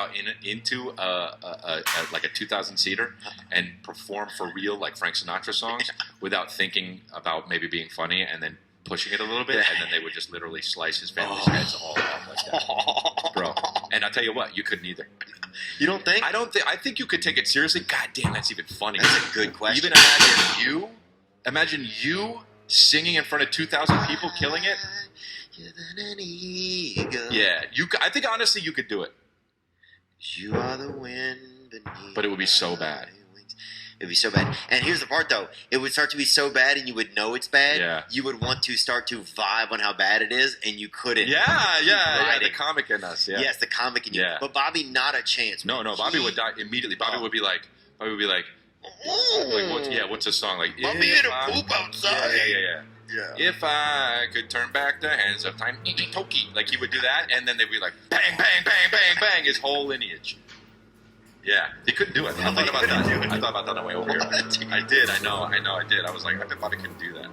out into like a 2,000 seater and perform for real like Frank Sinatra songs without thinking about maybe being funny and then pushing it a little bit, and then they would just literally slice his family's heads all off like that, bro. And I'll tell you what, you couldn't either. You don't think? I think you could take it seriously. God damn, that's even funny. That's a good question. Even imagine you singing in front of 2,000 people, killing it. Yeah, I think honestly you could do it. You are the wind beneath. But it would be so bad. It would be so bad. And here's the part, though. It would start to be so bad, and you would know it's bad. Yeah. You would want to start to vibe on how bad it is, and you couldn't. Yeah. The comic in us. Yeah. Yes, the comic in you. Yeah. But Bobby, not a chance. No. Bobby would die immediately. Bobby would be like, what's the song like? Bobby had a poop outside. Yeah. If I could turn back the hands of time, Toki. Like he would do that, and then they'd be like, bang, bang, bang, bang, bang, his whole lineage. Yeah, he couldn't do it. I thought about that. I thought about that on the way over here. I did. I know. I did. I was like, I bet Bobby couldn't do that.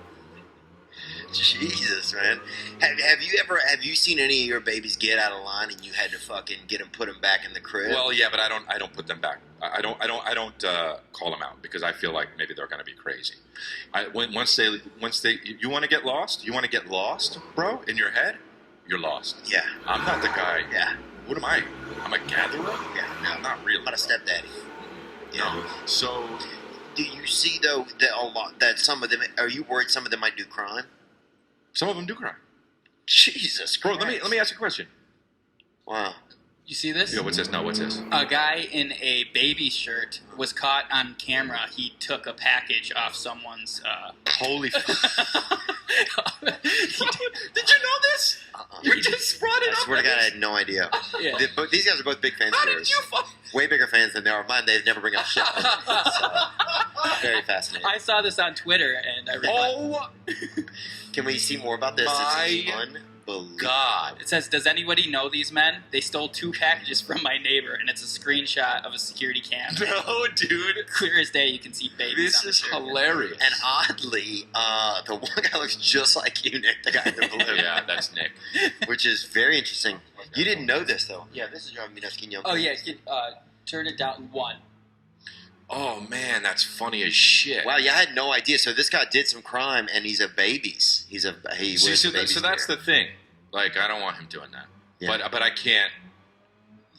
Jesus, man. Have you seen any of your babies get out of line and you had to fucking put them back in the crib? Well, yeah, but I don't put them back. I don't call them out because I feel like maybe they're going to be crazy. Once they you want to get lost? You want to get lost, bro? In your head, you're lost. Yeah. I'm not the guy. Yeah. What am I? I'm a gatherer? Yeah. No, I'm not really. I'm not a stepdaddy. Yeah. No. So, do you see though that some of them? Are you worried some of them might do crime? Some of them do crime. Jesus Christ. Bro, let me ask you a question. Wow. You see this? Yeah, what's this? No, what's this? A guy in a baby shirt was caught on camera. He took a package off someone's. Holy fuck. Did you know this? You just brought it up. I swear to God, I had no idea. Yeah. These guys are both big fans How of yours. did you fuck? Way bigger fans than they are mine. They never bring up shit. So, very fascinating. I saw this on Twitter and I read Oh, can we see more about this? It's unbelievable. God. It says, does anybody know these men? They stole 2 packages from my neighbor, and it's a screenshot of a security cam. No, dude. Clear as day, you can see babies This on the is shirt. hilarious. And oddly, the one guy looks just like you, Nick, the guy in the blue. Yeah, that's Nick. Which is very interesting. You didn't know this, though. Yeah, this is driving me nuts. Can you Oh, yeah, turn it down 1. Oh, man, that's funny as shit. Wow, yeah, I had no idea. So this guy did some crime, and he's a babies. He wears a baby's so that's gear. the thing. Like, I don't want him doing that. Yeah. But I can't.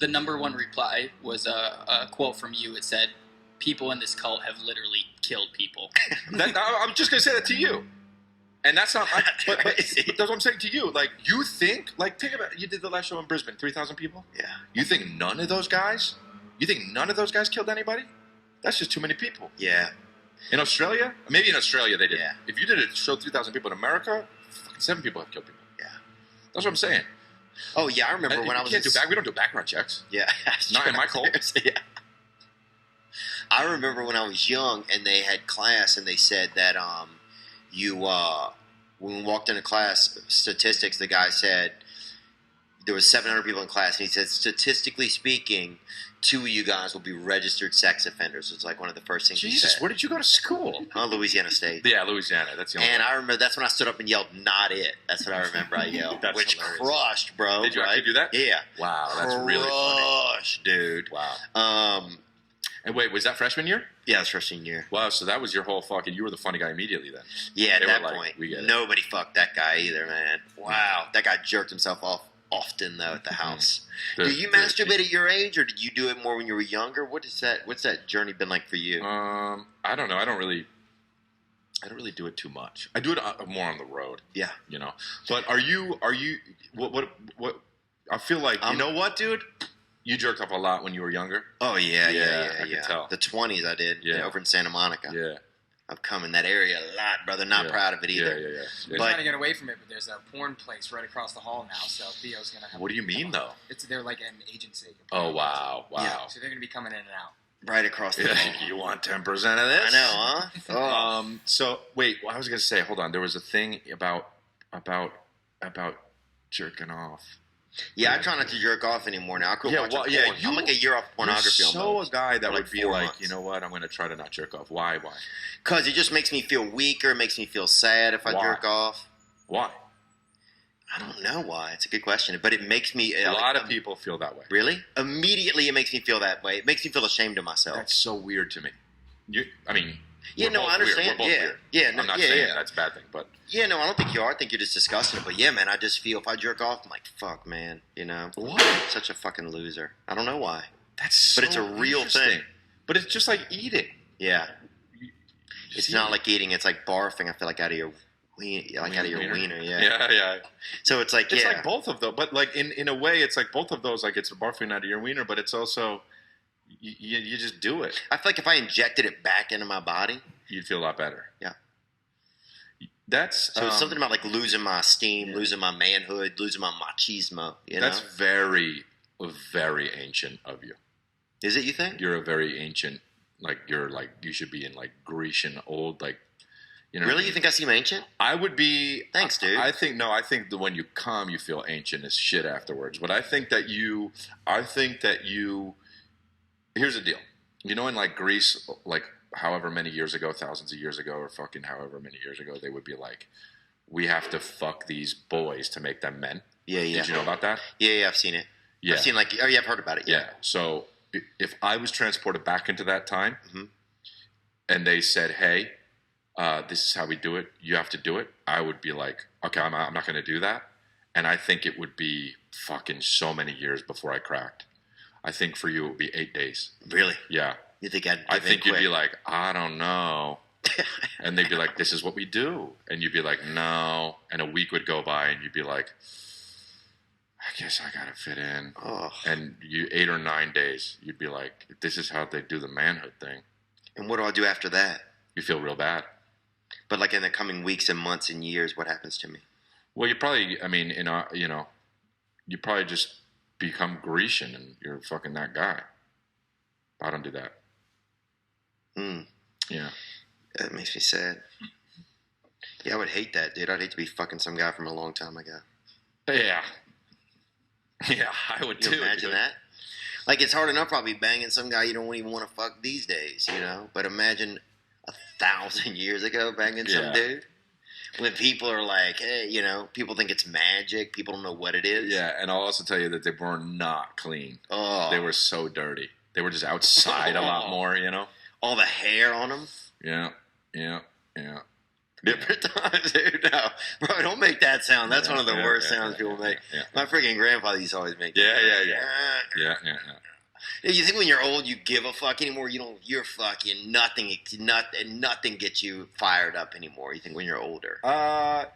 The number 1 reply was a quote from you. It said, people in this cult have literally killed people. I'm just going to say that to you. And that's not... but that's what I'm saying to you. Like, you think about it. You did the last show in Brisbane, 3,000 people? Yeah. You think none of those guys killed anybody? That's just too many people. Yeah. In Australia? Maybe in Australia they did. Yeah. If you did a show 3,000 people in America, fucking 7 people have killed people. Yeah. That's what I'm saying. Oh, yeah, I remember when I was... We don't do background checks. Yeah. Not in my cult. Yeah. I remember when I was young and they had class and they said that when we walked into class, statistics, the guy said there was 700 people in class, and he said, statistically speaking, 2 of you guys will be registered sex offenders. It's like one of the first things he Jesus, said. where did you go to school? Louisiana State. Yeah, Louisiana. That's the only And one. I remember that's when I stood up and yelled, "Not it." That's what I remember. I yelled, That's which hilarious. crushed, bro. Did you right? actually do that? Yeah. Wow, that's really funny. Crushed, dude. Wow. And wait, was that freshman year? Yeah, it was freshman year. Wow, so that was your whole fucking... You were the funny guy immediately then. Yeah, at They that were like, point, we get it. nobody fucked that guy either, man. Wow, that guy jerked himself off often though at the house. Do you masturbate at your age, or did you do it more when you were younger? What's that journey been like for you? I don't know. I don't really do it too much. I do it more on the road. Yeah, you know. But are you? What? I feel like you know what, dude. You jerked off a lot when you were younger. Oh yeah. I can tell. The 20s I did. Yeah. Over in Santa Monica. Yeah. I've come in that area a lot, brother. Not proud of it either. Yeah. We're trying to get away from it, but there's a porn place right across the hall now, so Theo's going to have... What do you mean, though? They're like an agency. Oh, wow. Yeah. So they're going to be coming in and out. Right across the hall. You want 10% of this? I know, huh? Oh. So, wait, what I was going to say, hold on. There was a thing about jerking off. Yeah, I try not to jerk off anymore now. I quit watching porn. You, I'm going to get a year off pornography you're so almost. a guy that For would be 4 like, months. you know what, I'm going to try to not jerk off. Why? Because it just makes me feel weaker. It makes me feel sad if I Why? jerk off. Why? I don't know why. It's a good question, but it makes me. A lot of people feel that way. Really? Immediately, it makes me feel that way. It makes me feel ashamed of myself. That's so weird to me. I mean, yeah, no, I understand. We're both weird. Yeah, no, I'm not yeah, saying yeah. that's a bad thing, but Yeah, no, I don't think you are. I think you're just disgusting. But yeah, man, I just feel if I jerk off, I'm like, fuck, man. You know, what? Such a fucking loser. I don't know why. That's so But it's a real thing. But it's just like eating. Yeah. Just It's not like eating. It's like barfing. I feel like out of your wiener. Yeah. Yeah. So it's like It's yeah. like both of those, but like in a way, it's like both of those. Like it's barfing out of your wiener, but it's also you just do it. I feel like if I injected it back into my body, You'd feel a lot better. Yeah. That's so it's something about like losing my esteem, losing my manhood, losing my machismo. You know, that's very, very ancient of you. is it? You think? You're a very ancient. Like you should be in like Grecian old like. You know. Really? You think I seem ancient? I would be. Thanks, dude. I think that when you come, you feel ancient as shit afterwards. But I think that you. Here's the deal. You know, in like Greece, like however many years ago, thousands of years ago, or fucking however many years ago, they would be like, we have to fuck these boys to make them men. Yeah. Did you know about that? Yeah, I've seen it. Yeah. I've seen like, oh yeah, I've heard about it. Yeah. So if I was transported back into that time, Mhm. and they said, "Hey, this is how we do it. You have to do it," I would be like, "Okay, I'm not going to do that." And I think it would be fucking so many years before I cracked. I think for you it would be 8 days. Really? Yeah. You think I'd? I think you'd be like, "I don't know," and they'd be like, "This is what we do," and you'd be like, "No," and a week would go by, and you'd be like, "I guess I gotta fit in." Oh. And 8 or 9 days, you'd be like, "This is how they do the manhood thing." And what do I do after that? You feel real bad. But like in the coming weeks and months and years, what happens to me? Well, you probably, I mean, you probably just become Grecian, and you're fucking that guy. I don't do that. Yeah. That makes me sad. Yeah, I would hate that, dude. I'd hate to be fucking some guy from a long time ago. Yeah. Yeah, I would You too. imagine that? Like, it's hard enough probably banging some guy you don't even want to fuck these days, you know? But imagine 1,000 years ago banging some Yeah. dude. When people are like, hey, you know, people think it's magic. People don't know what it is. Yeah, and I'll also tell you that they were not clean. Oh. They were so dirty. They were just outside a lot more, you know? All the hair on them. Yeah. Different times, dude. No. Bro, don't make that sound. That's one of the worst sounds people make. Yeah. My freaking grandfather used to always make Yeah. Yeah, you think when you're old you give a fuck anymore? You don't. You're fucking nothing. Nothing gets you fired up anymore. You think when you're older? I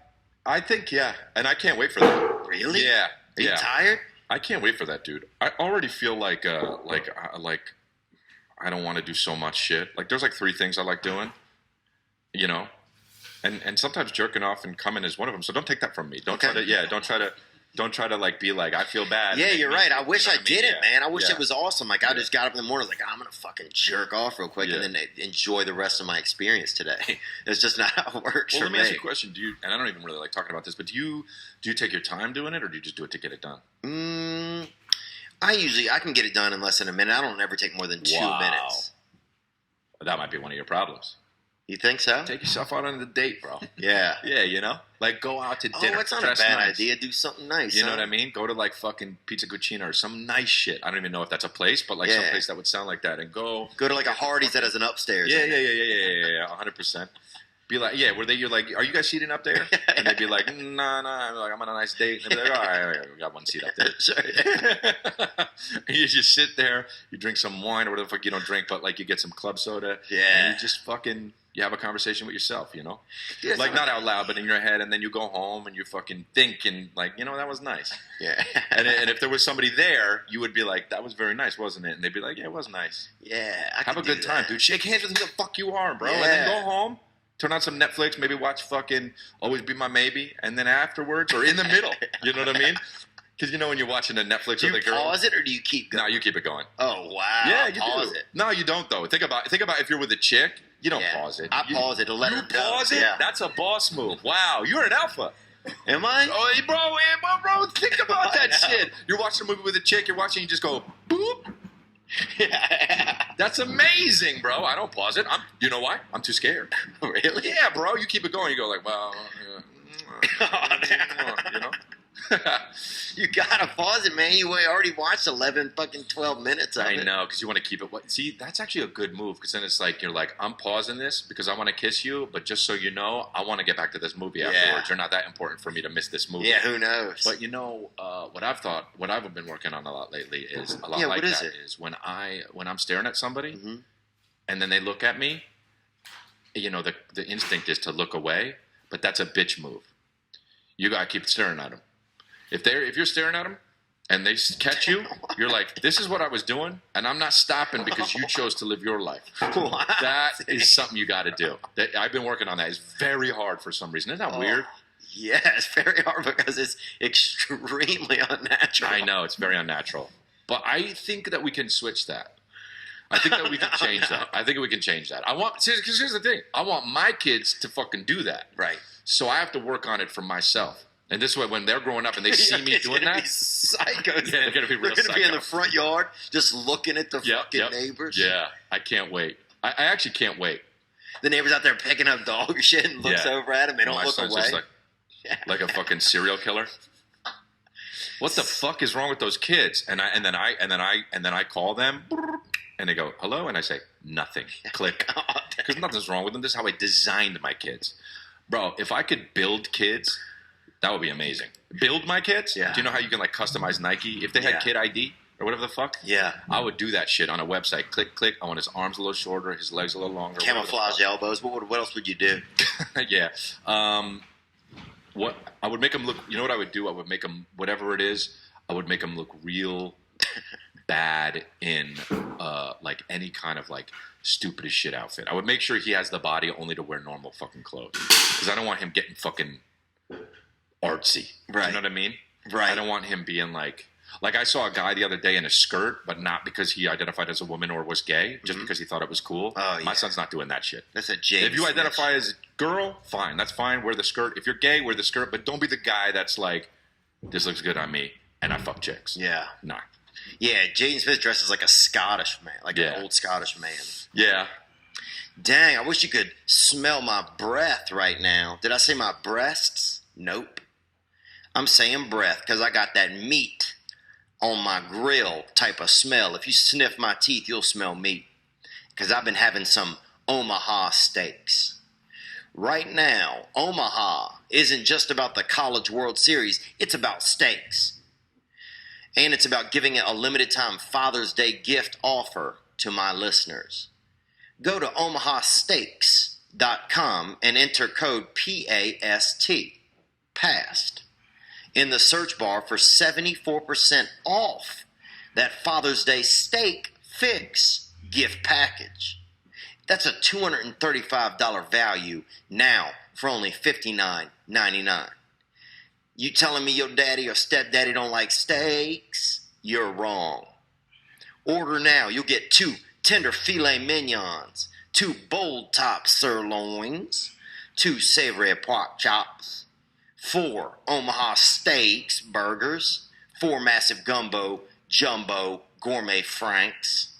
think, yeah. And I can't wait for that. Really? Yeah. Are you tired? I can't wait for that, dude. I already feel like I don't want to do so much shit. Like, there's like 3 things I like doing, you know? And sometimes jerking off and coming is one of them. So don't take that from me. Don't try to like be like, I feel bad. Yeah, you're right. I wish I did it, man. I wish Yeah. it was awesome. Like, I just got up in the morning, like, I'm gonna fucking jerk off real quick and then enjoy the rest of my experience today. It's just not how it works Well, for let me ask you me. a question. And I don't even really like talking about this, but do you take your time doing it, or do you just do it to get it done? I can get it done in less than a minute. I don't ever take more than 2 minutes. That might be one of your problems. You think so? Take yourself out on a date, bro. Yeah. Yeah, you know? Like, go out to dinner. Oh, it's not a dress bad nice. idea. Do something nice. You know what I mean? Go to like fucking Pizza Cucina or some nice shit. I don't even know if that's a place, but like some place that would sound like that, and go to like a Hardee's that has an upstairs. Yeah, 100%. Be like, yeah, you're like, are you guys seating up there? And they'd be like, nah. I'm like, I'm on a nice date. And they'd be like, all right, we got one seat up there. Sure. And you just sit there, you drink some wine or whatever the fuck you don't drink, but like you get some club soda. Yeah. And you just fucking, you have a conversation with yourself, you know? Yeah, like not out loud, but in your head, and then you go home and you fucking think and like, you know, that was nice. Yeah. And if there was somebody there, you would be like, that was very nice, wasn't it? And they'd be like, yeah, it was nice. Yeah. Have a good time, dude. Shake hands with who the fuck you are, bro. Yeah. And then go home. Turn on some Netflix, maybe watch fucking Always Be My Maybe, and then afterwards, or in the middle, you know what I mean? Because you know when you're watching a Netflix Do you with a girl. pause it or do you keep going? No, you keep it going. Oh, wow. Yeah, you pause do. it. No, you don't though. Think about if you're with a chick, you don't pause it. I pause it to let her go. Pause it? Yeah. That's a boss move. Wow, you're an alpha. Am I? Oh, hey, bro, think about that shit. You're watching a movie with a chick, you're watching, you just go, boop. Yeah. That's amazing, bro. I don't pause it. You know why? I'm too scared. Really? Yeah, bro. You keep it going. You go like, well, you know. You gotta pause it, man. You already watched 11 fucking 12 minutes of I it. know, because you want to keep it. See, that's actually a good move, because then it's like, you're like, I'm pausing this because I want to kiss you, but just so you know, I want to get back to this movie afterwards. You're not that important for me to miss this movie. Yeah, who knows? But what I've been working on a lot lately is a lot Yeah, like what is that. it? Is when I'm staring at somebody, Mm-hmm. and then they look at me. The instinct is to look away, but that's a bitch move. You gotta keep staring at them. If you're staring at them and they catch you, you're like, this is what I was doing, and I'm not stopping because you chose to live your life. Wow. That is something you got to do. I've been working on that. It's very hard for some reason. Isn't that weird? Yeah, it's very hard because it's extremely unnatural. I know, it's very unnatural. But I think that we can switch that. I think that we can change that. Because here's the thing. I want my kids to fucking do that. Right. So I have to work on it for myself. And this way, when they're growing up and they see me doing that, psychos. Yeah, they're gonna be real They're gonna be in the psychos. front yard just looking at the fucking neighbors. Yeah, I can't wait. I actually can't wait. The neighbors out there picking up dog shit and looks over at them. They don't My look son's away. just like a fucking serial killer. What the fuck is wrong with those kids? And then I call them, and they go hello, and I say nothing. Click, because nothing's wrong with them. This is how I designed my kids, bro. If I could build kids, that would be amazing. Build my kids. Yeah. Do you know how you can like customize Nike? If they had Kid ID or whatever the fuck, Yeah. I would do that shit on a website. Click, click. I want his arms a little shorter, his legs a little longer. Camouflage elbows. What else would you do? Yeah. What I would make them look. You know what I would do? I would make them whatever it is. I would make them look real bad in like any kind of like stupid as shit outfit. I would make sure he has the body only to wear normal fucking clothes, because I don't want him getting fucking artsy. Right. You know what I mean? Right. I don't want him being like I saw a guy the other day in a skirt, but not because he identified as a woman or was gay, just because he thought it was cool. Oh, yeah. My son's not doing that shit. That's a James. If you identify as a girl, fine. That's fine. Wear the skirt. If you're gay, wear the skirt. But don't be the guy that's like, this looks good on me, and I fuck chicks. Yeah. Nah. Yeah, Jaden Smith dresses like a Scottish man, like an old Scottish man. Yeah. Dang, I wish you could smell my breath right now. Did I say my breasts? Nope. I'm saying breath because I got that meat on my grill type of smell. If you sniff my teeth, you'll smell meat, because I've been having some Omaha steaks. Right now, Omaha isn't just about the College World Series. It's about steaks. And it's about giving a limited time Father's Day gift offer to my listeners. Go to omahasteaks.com and enter code PAST, PAST, in the search bar for 74% off that Father's Day Steak Fix gift package. That's a $235 value now for only $59.99. You telling me your daddy or stepdaddy don't like steaks? You're wrong. Order now. You'll get 2 tender filet mignons, 2 bold top sirloins, 2 savory pork chops, 4 Omaha Steaks burgers, 4 massive gumbo jumbo gourmet franks,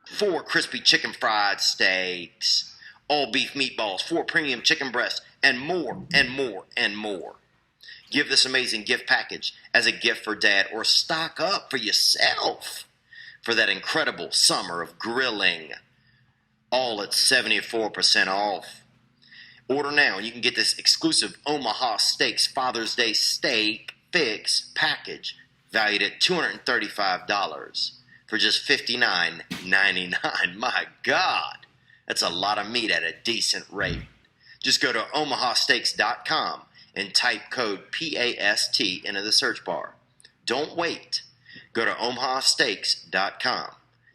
4 crispy chicken fried steaks, all beef meatballs, 4 premium chicken breasts, and more and more and more. Give this amazing gift package as a gift for dad, or stock up for yourself for that incredible summer of grilling. All at 74% off. Order now and you can get this exclusive Omaha Steaks Father's Day Steak Fix package valued at $235 for just $59.99. My God, that's a lot of meat at a decent rate. Just go to omahasteaks.com and type code PAST into the search bar. Don't wait. Go to omahasteaks.com.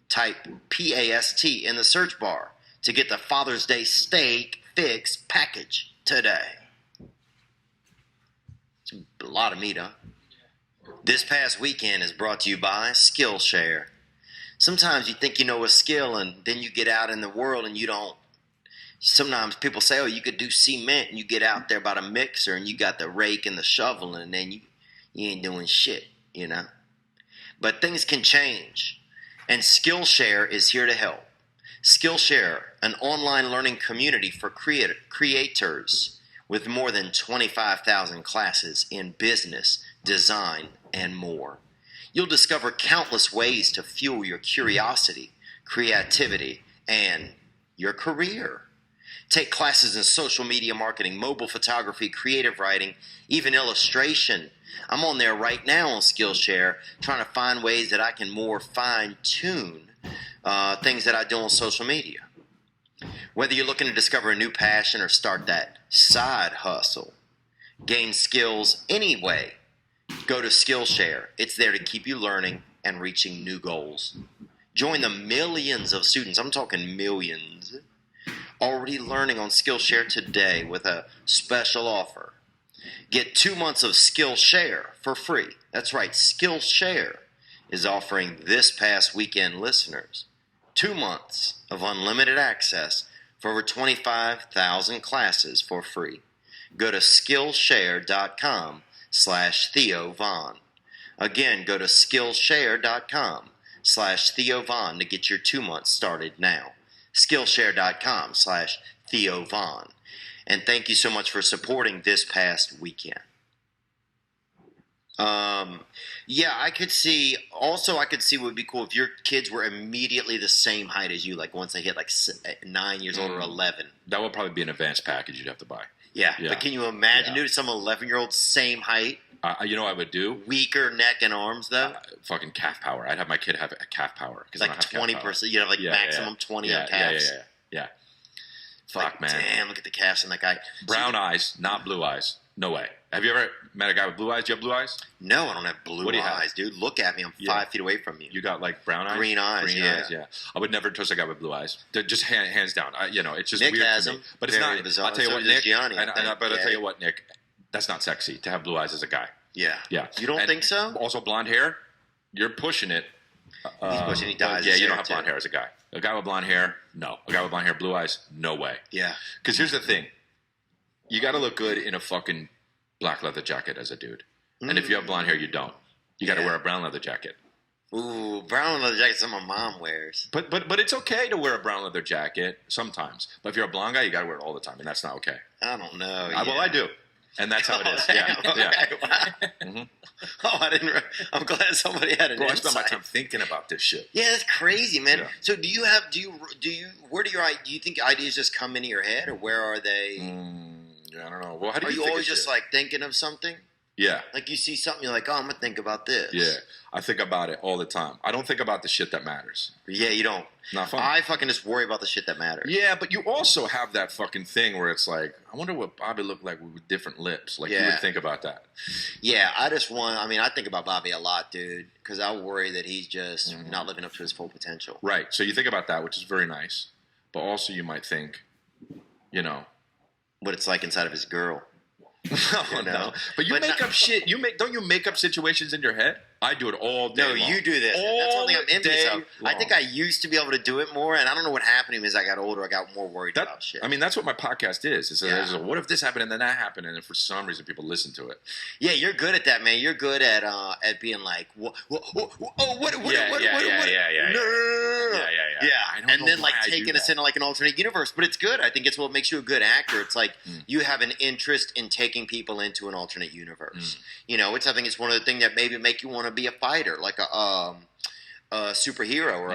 Type PAST in the search bar to get the Father's Day Steak Fix package today. It's a lot of meat, huh? This past weekend is brought to you by Skillshare. Sometimes you think you know a skill and then you get out in the world and you don't. Sometimes people say, oh, you could do cement, and you get out there by the mixer and you got the rake and the shovel, and then you ain't doing shit, you know. But things can change, and Skillshare is here to help. Skillshare, an online learning community for creators with more than 25,000 classes in business, design, and more. You'll discover countless ways to fuel your curiosity, creativity, and your career. Take classes in social media marketing, mobile photography, creative writing, even illustration. I'm on there right now on Skillshare trying to find ways that I can more fine-tune things that I do on social media. Whether you're looking to discover a new passion or start that side hustle, gain skills anyway, go to Skillshare. It's there to keep you learning and reaching new goals. Join the millions of students, I'm talking millions, already learning on Skillshare today with a special offer. Get 2 months of Skillshare for free. That's right, Skillshare is offering this past weekend listeners 2 months of unlimited access for over 25,000 classes for free. Go to Skillshare.com/Theo Von. Again, go to Skillshare.com/Theo Von to get your 2 months started now. Skillshare.com/Theo Von. And thank you so much for supporting this past weekend. Yeah, I could see what would be cool if your kids were immediately the same height as you, like once they hit like 9 years old or 11. That would probably be an advanced package you'd have to buy. Yeah. But can you imagine, dude, some 11-year-old same height? You know what I would do? Weaker neck and arms, though? Fucking calf power. I'd have my kid have a calf power. Like 20%. You have like maximum 20 on calves. Yeah. Fuck, man. Damn, look at the calves on that guy. Brown eyes, not blue eyes. No way. Have you ever met a guy with blue eyes? Do you have blue eyes? No, I don't have blue eyes, dude. Look at me. I'm 5 feet away from you. You got like brown eyes? Green eyes, yeah. I would never trust a guy with blue eyes. Just hands down. It's just Nick weird has to me. them. But it's Very not. bizarre. I'll tell you So what, does Nick. Gianni, But I'll tell you what, Nick. That's not sexy to have blue eyes as a guy. Yeah. Yeah. You don't think so? Also, blonde hair. You're pushing it. He's pushing. He dyes. Yeah, you don't have blonde hair as a guy. A guy with blonde hair, no. A guy with blonde hair, blue eyes, no way. Yeah. Because here's the thing. You got to look good in a fucking black leather jacket as a dude. And if you have blonde hair, you don't. You got to wear a brown leather jacket. Ooh, brown leather jacket. Some my mom wears. But it's okay to wear a brown leather jacket sometimes. But if you're a blonde guy, you got to wear it all the time, and that's not okay. I don't know. Well, I do. And that's how it is. Yeah. Mm-hmm. Oh, I didn't. I'm glad somebody had an Bro, I insight. spent my time thinking about this shit. Yeah, that's crazy, man. Yeah. So, do you think ideas just come into your head, or where are they? Yeah, I don't know. Well, how do Are you you think always of just shit? like thinking of something? Yeah. Like you see something, you're like, oh, I'm gonna think about this. Yeah. I think about it all the time. I don't think about the shit that matters. Yeah, you don't. Not fun. I fucking just worry about the shit that matters. Yeah, but you also have that fucking thing where it's like, I wonder what Bobby looked like with different lips. Like, you would think about that. Yeah, I think about Bobby a lot, dude, because I worry that he's just not living up to his full potential. Right. So you think about that, which is very nice. But also you might think, what it's like inside of his girl. No. But you make up shit. Don't you make up situations in your head? I do it all day. No, long. you do this. That's one thing I'm envious of. I think I used to be able to do it more, and I don't know what happened to me as I got older. I got more worried about shit. I mean, that's what my podcast is. It's what if this happened and then that happened, and then for some reason people listen to it. Yeah, you're good at that, man. You're good at being like, what? No. And then like taking us into like an alternate universe. But it's good. I think it's what makes you a good actor. It's like you have an interest in taking people into an alternate universe. I think it's one of the things that maybe make you want to be a fighter, like a superhero or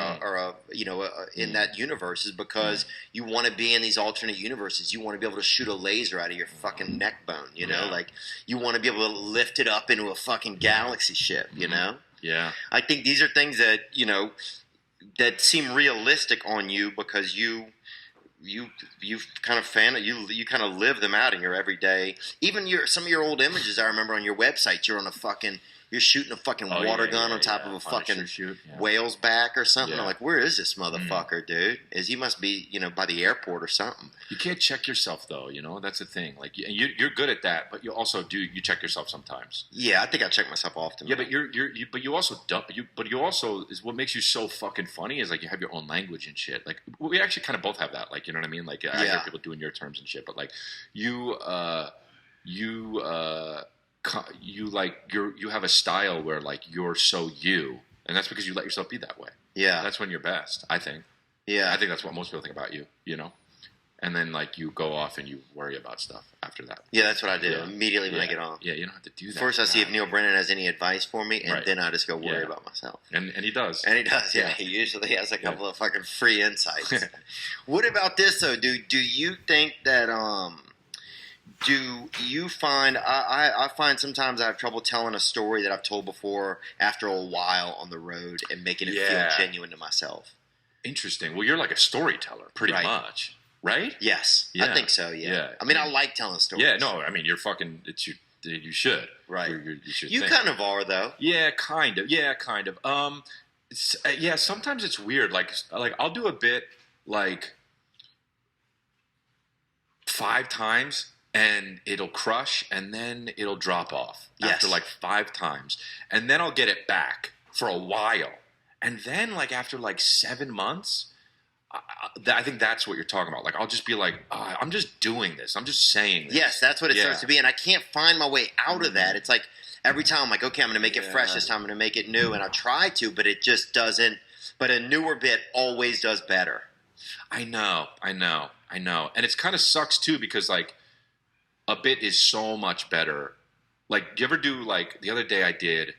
in that universe, is because you want to be in these alternate universes. You want to be able to shoot a laser out of your fucking neck bone. Like you want to be able to lift it up into a fucking galaxy ship. Yeah. I think these are things that that seem realistic on you because you kind of you kind of live them out in your everyday. Even some of your old images I remember on your website. You're shooting a fucking water gun on top of a fucking whale's back or something. Yeah. I'm like, where is this motherfucker, dude? He must be, by the airport or something. You can't check yourself though, that's the thing. Like you're good at that, but you also you check yourself sometimes. Yeah, I think I check myself often. Yeah, but you also is what makes you so fucking funny is like you have your own language and shit. Like we actually kind of both have that. Like, you know what I mean? Like I hear people doing your terms and shit, but like you have a style where like you're so you, and that's because you let yourself be that way. Yeah, that's when you're best, I think. Yeah, I think that's what most people think about you. and then like you go off and you worry about stuff after that. Yeah, that's what I do Yeah. immediately when I get on. Yeah, you don't have to do that. First, I see if Neil Brennan has any advice for me, and Right. then I just go worry Yeah. about myself. And he does. And he does, yeah. Yeah. He usually has a couple of fucking free insights. What about this though? Do you think that do you find I find sometimes I have trouble telling a story that I've told before after a while on the road and making it feel genuine to myself? Interesting. Well, you're like a storyteller, pretty Right. much, right? Yes, Yeah. I think so. Yeah. Yeah. I mean, I like telling stories. Yeah. No, I mean, you're fucking. It's you should. Right. You should. You think. kind of are though. Yeah, kind of. Yeah, kind of. Yeah. Sometimes it's weird. Like I'll do a bit like 5 times, and it'll crush, and then it'll drop off after Yes. like 5 times, and then I'll get it back for a while, and then like after like 7 months. I think that's what you're talking about. Like, I'll just be like, I'm just doing this. I'm just saying this. Yes, that's what it Yeah. starts to be, and I can't find my way out of that. It's like every time I'm like, okay, I'm going to make it fresh Yeah. this time. I'm going to make it new, and I try to, but it just doesn't. But a newer bit always does better. I know. And it's kind of sucks too because like a bit is so much better. Like, do you ever do like the other day I did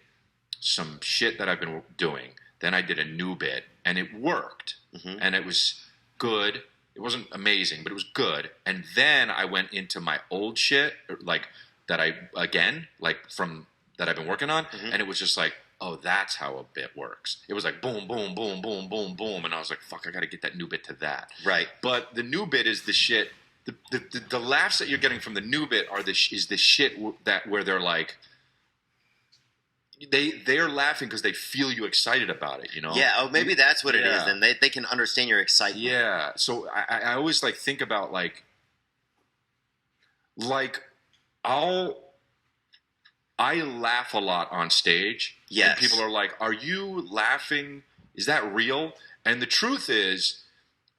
some shit that I've been doing. Then I did a new bit and it worked and it was good. It wasn't amazing, but it was good. And then I went into my old shit, like that I've been working on. And it was just like, oh, that's how a bit works. It was like boom, boom, boom, boom, boom, boom. And I was like, fuck, I got to get that new bit to that. Right. But the new bit is the shit. The laughs that you're getting from the new bit are the shit where they're like, they're laughing because they feel you excited about it, you know? Yeah, oh, maybe that's what it is. Yeah. And they can understand your excitement. Yeah. So I always like think about like I laugh a lot on stage. Yes. And people are like, are you laughing? Is that real? And the truth is,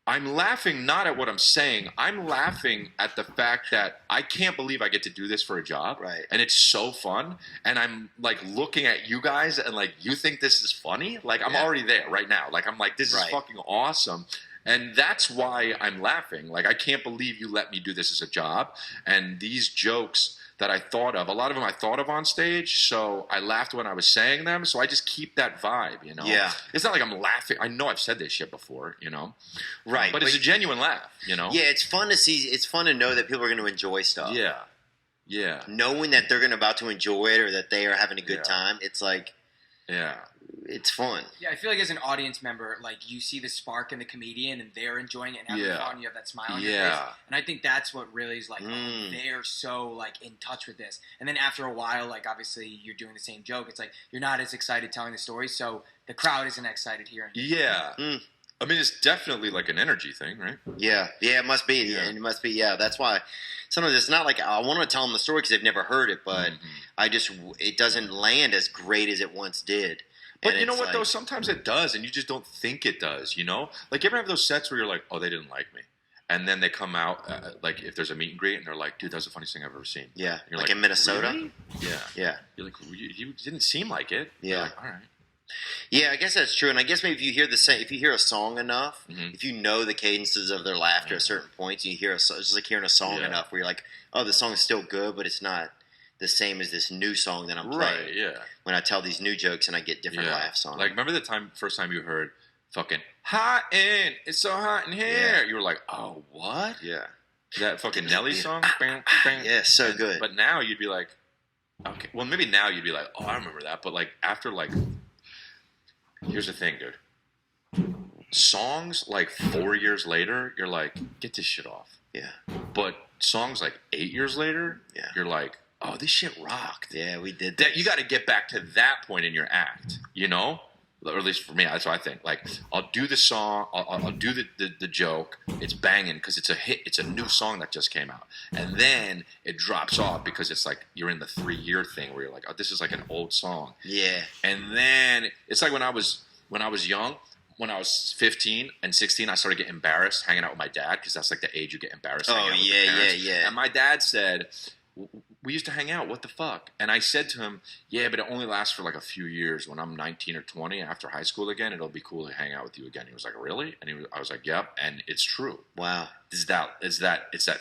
I'm laughing not at what I'm saying. I'm laughing at the fact that I can't believe I get to do this for a job. Right. And it's so fun. And I'm like looking at you guys and like, you think this is funny? Like I'm already there right now. Like I'm like, this is fucking awesome. And that's why I'm laughing. Like I can't believe you let me do this as a job. And these jokes that I thought of, a lot of them I thought of on stage, so I laughed when I was saying them, so I just keep that vibe, you know? Yeah. It's not like I'm laughing. I know I've said this shit before, you know? Right. But it's a genuine laugh, you know? Yeah, it's fun to see. It's fun to know that people are going to enjoy stuff. Yeah. Yeah. Knowing that they're about to enjoy it or that they are having a good Yeah. time, it's like, Yeah. it's fun. Yeah, I feel like as an audience member, like you see the spark in the comedian and they're enjoying it and having Yeah. fun. You have that smile on your Yeah. face, and I think that's what really is like. Oh, Mm. they're so like in touch with this, and then after a while, like obviously you're doing the same joke. It's like you're not as excited telling the story, so the crowd isn't excited hearing it. Yeah. Mm. I mean, it's definitely like an energy thing, right? Yeah. Yeah, it must be. Yeah. And it must be, yeah. That's why sometimes it's not like I want to tell them the story because they've never heard it, but it doesn't land as great as it once did. But And you know it's what, like- though? Sometimes it does, and you just don't think it does, you know? Like, you ever have those sets where you're like, oh, they didn't like me. And then they come out, like, if there's a meet and greet, and they're like, dude, that's the funniest thing I've ever seen. Yeah. And you're Like in Minnesota? Really? Yeah. Yeah. You're like, you didn't seem like it. You're Yeah. like, all right. Yeah, I guess that's true. And I guess maybe if you hear a song enough, Mhm. if you know the cadences of their laughter at certain points, you hear it's just like hearing a song Yeah. enough where you're like, oh, the song is still good, but it's not the same as this new song that I'm playing. Right, yeah. When I tell these new jokes and I get different laughs on Like, them. remember the first time you heard fucking hot in, it's so hot in here? Yeah. You were like, oh, what? Yeah. That fucking Nelly song? Bam, bam. Yeah, so good. But now you'd be like, okay. Well, maybe now you'd be like, oh, I remember that. But like after like, here's the thing, dude. Songs like 4 years later, you're like, get this shit off. Yeah. But songs like 8 years later, Yeah. you're like, oh, this shit rocked. Yeah, we did That you got to get back to that point in your act, you know? Or at least for me, that's what I think. Like, I'll do the song, I'll do the joke. It's banging because it's a hit. It's a new song that just came out, and then it drops off because it's like you're in the 3-year thing where you're like, oh, this is like an old song. Yeah. And then it's like when I was young, when I was 15 and 16, I started getting embarrassed hanging out with my dad because that's like the age you get embarrassed. Oh, hanging out with yeah, your parents. yeah. And my dad said, we used to hang out. What the fuck? And I said to him, yeah, but it only lasts for like a few years. When I'm 19 or 20 after high school again, it'll be cool to hang out with you again. He was like, really? And I was like, yep. And it's true. Wow. It's that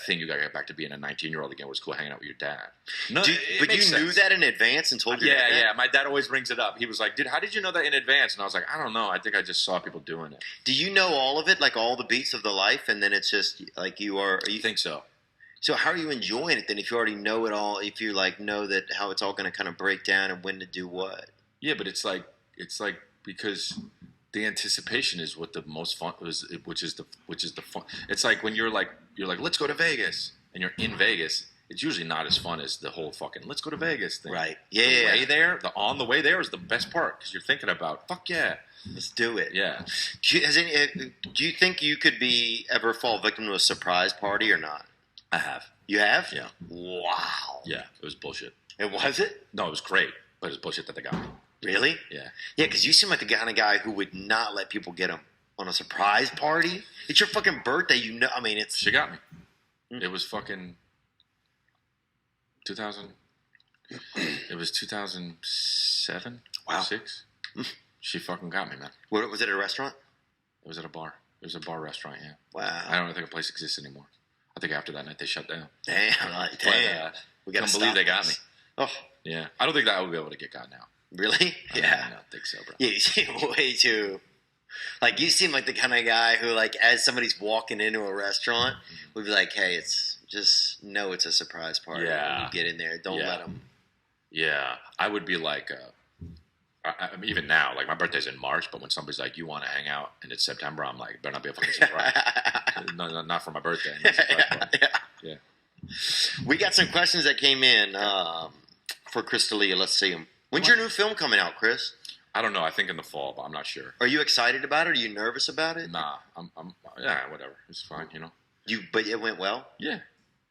thing you got to get back to being a 19-year-old again. Where it's cool hanging out with your dad. No, But you knew that in advance and told your dad that? Yeah. My dad always brings it up. He was like, dude, how did you know that in advance? And I was like, I don't know. I think I just saw people doing it. Do you know all of it, like all the beats of the life, and then it's just like you think so. So how are you enjoying it then if you already know it all, if you like know that how it's all going to kind of break down and when to do what? Yeah, but it's like because the anticipation is what the most fun is, which is the fun. It's like when you're like let's go to Vegas and you're in Vegas. It's usually not as fun as the whole fucking let's go to Vegas thing. Right. The Yeah. way there, on the way there is the best part because you're thinking about fuck yeah, Let's do it. yeah. Do you think you could ever fall victim to a surprise party or not? I have. You have? Yeah. Wow. Yeah, it was bullshit. And was it? No, it was great, but it was bullshit that they got me. Really? Yeah. Yeah, because you seem like the kind of guy who would not let people get him on a surprise party. It's your fucking birthday, you know. I mean, it's... She got me. It was fucking 2000. It was 2007. Wow. 6. She fucking got me, man. What, was it at a restaurant? It was at a bar. It was a bar restaurant. Yeah. Wow. I don't think a place exists anymore. I think after that night they shut down. Damn. Like, damn. But, We got can't to believe they got me. Oh, Yeah. I don't think that I would be able to get got now. really? I don't think so, bro. Yeah, you seem way too... Like, you seem like the kind of guy who, like, as somebody's walking into a restaurant, would be like, hey, it's just know it's a surprise party. Yeah. When you get in there, don't Yeah. let them... Yeah. I would be like, I mean, even now, like my birthday's in March, but when somebody's like, you want to hang out and it's September, I'm like, better not be a fucking surprise. no, not for my birthday. No surprise party. Yeah. We got some questions that came in for Chris D'Elia. Let's see them. When's your new film coming out, Chris? I don't know. I think in the fall, but I'm not sure. Are you excited about it? Are you nervous about it? Nah, yeah, whatever. It's fine, you know. But it went well? Yeah,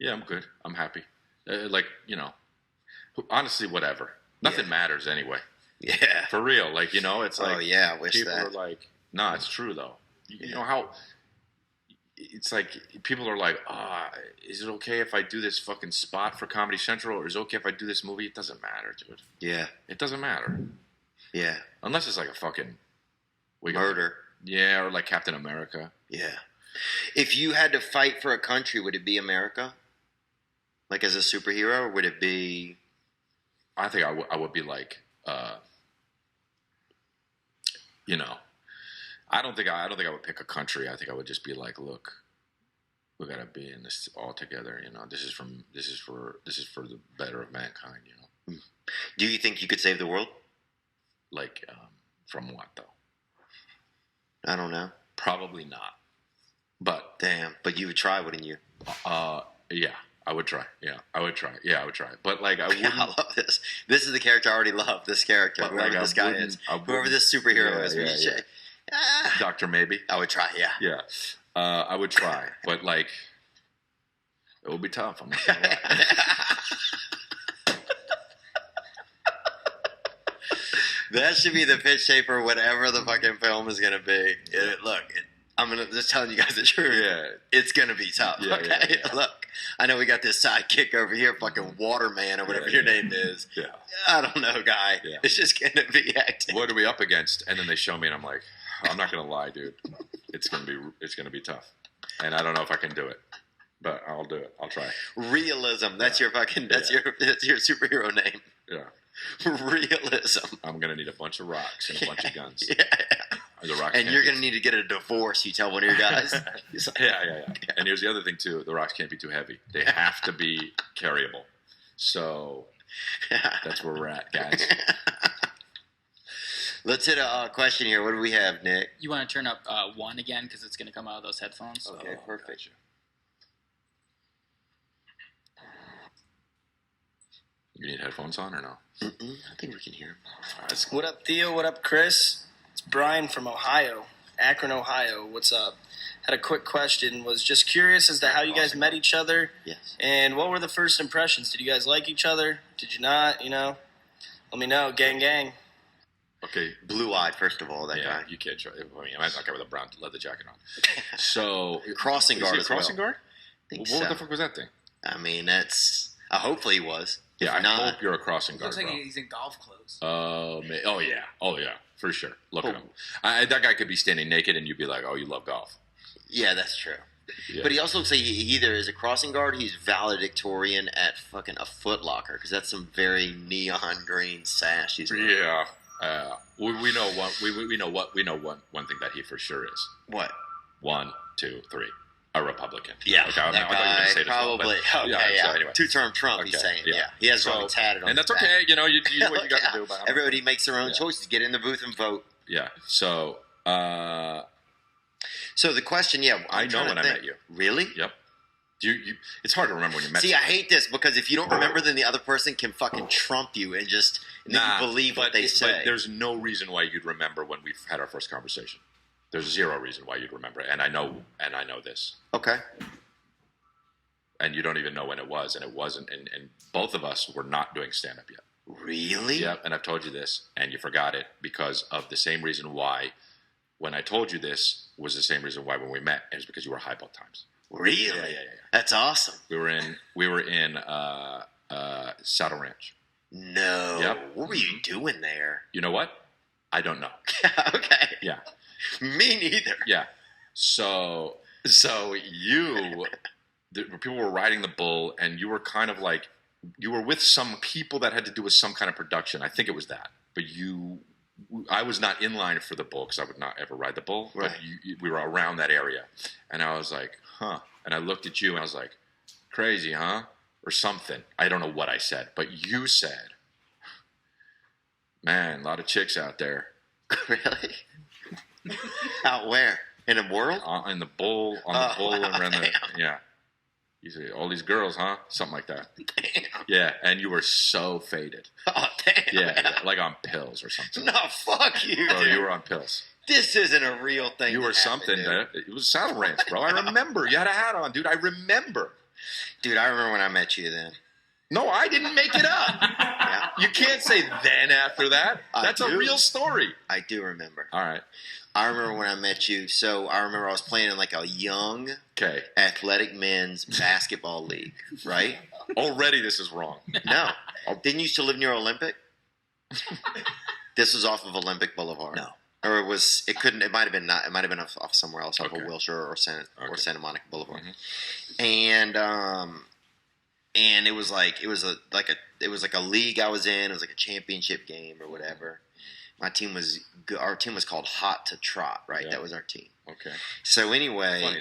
I'm good. I'm happy. Like, you know, honestly, whatever. Nothing matters anyway. Yeah. For real. Like, you know, it's like, Oh, yeah, I wish people that. are like, nah, it's true though. You know how, it's like, people are like, is it okay if I do this fucking spot for Comedy Central, or is it okay if I do this movie? It doesn't matter, dude. Yeah. It doesn't matter. Yeah. Unless it's like a fucking Murder. Yeah, or like Captain America. Yeah. If you had to fight for a country, would it be America? Like as a superhero, or would it be... I think I would be like, you know, I don't think I would pick a country. I think I would just be like, look, we gotta be in this all together. You know, this is for the better of mankind. You know. Do you think you could save the world? Like, from what though? I don't know. Probably not. But Damn. But you would try, wouldn't you? yeah, I would try. Yeah, I would try. Yeah, I would try. But like, I wouldn't. I love this. This is the character I already love. This character, But, whoever like, this guy is, whoever this superhero is. Yeah, yeah. Doctor maybe. I would try. Yeah. Yeah, I would try, but like, it would be tough. I'm not gonna lie. That should be the pitch tape for whatever the fucking film is gonna be. I'm gonna just telling you guys the truth. Yeah. It's gonna be tough. Yeah, Okay, yeah. Look, I know we got this sidekick over here, fucking Waterman or whatever Yeah, your yeah. name is. Yeah. I don't know, guy. Yeah. It's just gonna be hectic. What are we up against? And then they show me, and I'm like, I'm not gonna lie, dude. It's gonna be tough, and I don't know if I can do it, but I'll do it. I'll try. Realism. That's Yeah. your fucking. That's your superhero name. Yeah. Realism. I'm gonna need a bunch of rocks and a bunch of guns. Yeah. The rocks And can't you're be- gonna need to get a divorce. You tell one of your guys. He's like, Yeah. And here's the other thing too: the rocks can't be too heavy. They have to be carryable. So that's where we're at, guys. Let's hit a question here. What do we have, Nick? You want to turn up one again because it's going to come out of those headphones. Okay, perfect. You need headphones on or no? I think we can hear him. What up, Theo? What up, Chris? It's Brian from Ohio, Akron, Ohio. What's up? Had a quick question. Was just curious as to how you guys met each other, Yes. and what were the first impressions? Did you guys like each other? Did you not? You know, let me know. Gang, gang. Okay. Blue-eyed, first of all, that Yeah, guy. you can't try. I mean, imagine that guy with a brown leather jacket on. So Crossing is guard he a as well. crossing guard? I think What so. the fuck was that thing? I mean, that's... hopefully he was. Yeah, If I not- hope you're a crossing guard, Looks like bro. he's in golf clothes. Oh yeah, for sure. Look at Oh. him. That guy could be standing naked, and you'd be like, "Oh, you love golf." Yeah, that's true. Yeah. But he also looks like he either is a crossing guard, he's valedictorian at fucking a Foot Locker, because that's some very neon green sash he's wearing. Yeah. We know one. We know one thing that he for sure is. What? 1, 2, 3. A Republican. Yeah, Okay, I that thought you were going guy to say it as well, probably. but- Okay, yeah. So anyway. Two-term Trump, he's Okay, saying. yeah. Yeah, he has So- it tatted on And his that's back. okay. You do what you got to do. But Everybody makes their own Yeah. choices. Get in the booth and vote. Yeah. So So the question, yeah, I I'm know trying when to I think. met you. Really? Yep. You. It's hard to remember when you met. See, I someone. hate this because if you don't remember, then the other person can fucking trump you and just and then you believe what they say. But there's no reason why you'd remember when we've had our first conversation. There's zero reason why you'd remember it, and I know this. Okay. And you don't even know when it was, and it wasn't. And both of us were not doing stand up yet. Really? Yep. And I've told you this, and you forgot it because of the same reason why. When I told you this was the same reason why when we met, and it was because you were high both times. Really? Yeah. That's awesome. We were in Saddle Ranch. No. Yep. What were you doing there? You know what? I don't know. Okay. Yeah. Me neither. Yeah. So you, people were riding the bull, and you were kind of like, you were with some people that had to do with some kind of production. I think it was that. But I was not in line for the bull because I would not ever ride the bull. Right. But we were around that area. And I was like, huh. And I looked at you, and I was like, crazy, huh? Or something. I don't know what I said. But you said, man, a lot of chicks out there. Really? Out where? In a world? In the bull, on the bull, wow, and around the, damn. yeah. You say, all these girls, huh? Something like that. Damn. Yeah, and you were so faded. Oh, damn. Yeah, like on pills or something. No, fuck you, Bro, dude. you were on pills. This isn't a real thing. You that were something. happened, dude. It was Saddle Ranch, bro. I remember. You had a hat on, dude. I remember. Dude, I remember when I met you then. No, I didn't make it up. Yeah, You can't say then after that. I That's a do. real story. I do remember. All right. I remember when I met you. So I remember I was playing in like a young Okay. athletic men's basketball league, right? Already this is wrong. No. Didn't you used to live near Olympic? This was off of Olympic Boulevard. No. Or it was. It couldn't. It might have been not. It might have been off somewhere else, off Okay. of Wilshire or Okay. Santa Monica Boulevard. Mhm. And it was like it was like a league I was in. It was like a championship game or whatever. Our team was called Hot to Trot, right? Yeah. That was our team. Okay. So anyway, Funny,